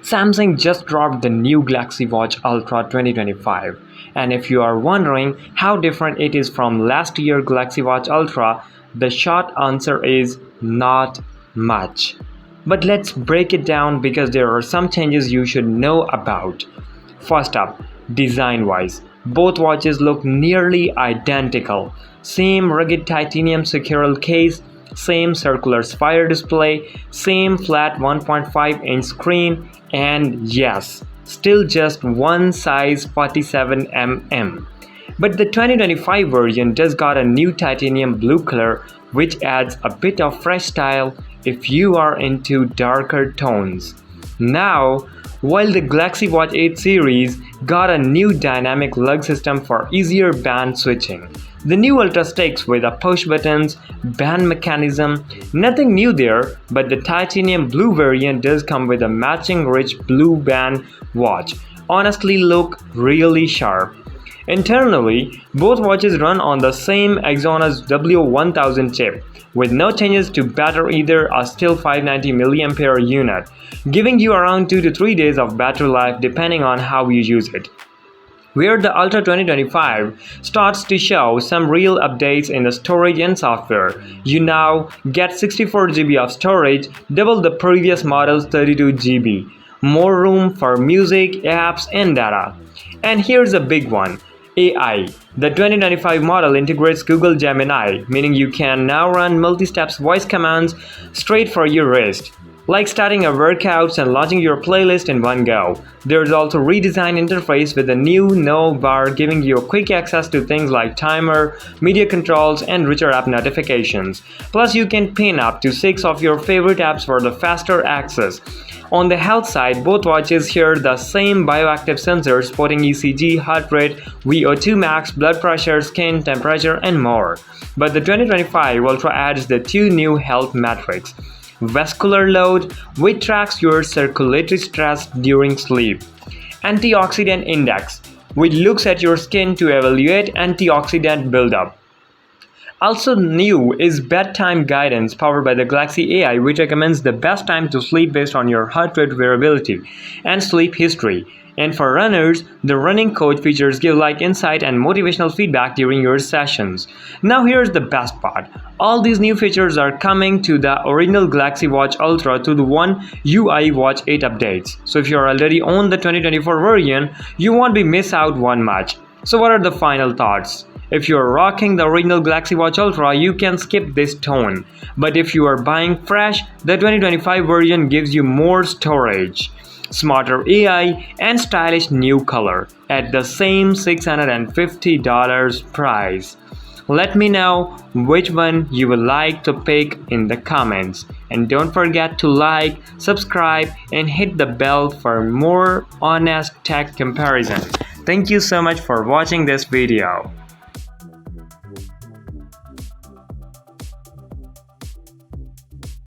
Samsung just dropped the new Galaxy Watch Ultra 2025, and if you are wondering how different it is from last year's Galaxy Watch Ultra, the short answer is not much. But let's break it down because there are some changes you should know about. First up, design-wise, both watches look nearly identical. Same rugged titanium sectoral case, same circular sapphire display, same flat 1.5-inch screen, and yes, still just one size 47mm. But the 2025 version does got a new titanium blue color, which adds a bit of fresh style if you are into darker tones. Now, while the Galaxy Watch 8 series got a new dynamic lug system for easier band switching. The new Ultra sticks with a push buttons, band mechanism, nothing new there, but the titanium blue variant does come with a matching rich blue band watch. Honestly look really sharp. Internally, both watches run on the same Exynos W1000 chip, with no changes to battery either, a still 590 mAh unit, giving you around 2 to 3 days of battery life depending on how you use it. Where the Ultra 2025 starts to show some real updates in the storage and software. You now get 64 GB of storage, double the previous model's 32 GB. More room for music, apps, and data. And here's a big one. AI. The 2025 model integrates Google Gemini, meaning you can now run multi-steps voice commands straight for your wrist, like starting a workout and launching your playlist in one go. There's also redesigned interface with a new no bar giving you quick access to things like timer, media controls, and richer app notifications. Plus, you can pin up to 6 of your favorite apps for the faster access. On the health side, both watches share the same bioactive sensors supporting ECG, heart rate, VO2 max, blood pressure, skin temperature, and more. But the 2025 Ultra adds the 2 new health metrics. Vascular load, which tracks your circulatory stress during sleep. Antioxidant index, which looks at your skin to evaluate antioxidant buildup. Also new is bedtime guidance powered by the Galaxy AI, which recommends the best time to sleep based on your heart rate variability and sleep history. And for runners, the running coach features give like insight and motivational feedback during your sessions. Now here's the best part. All these new features are coming to the original Galaxy Watch Ultra to the One UI Watch 8 updates. So if you're already on the 2024 version, you won't be miss out one much. So what are the final thoughts? If you're rocking the original Galaxy Watch Ultra, you can skip this tone. But if you are buying fresh, the 2025 version gives you more storage, smarter AI, and stylish new color at the same $650 price. Let me know which one you would like to pick in the comments. And don't forget to like, subscribe, and hit the bell for more honest tech comparison. Thank you so much for watching this video.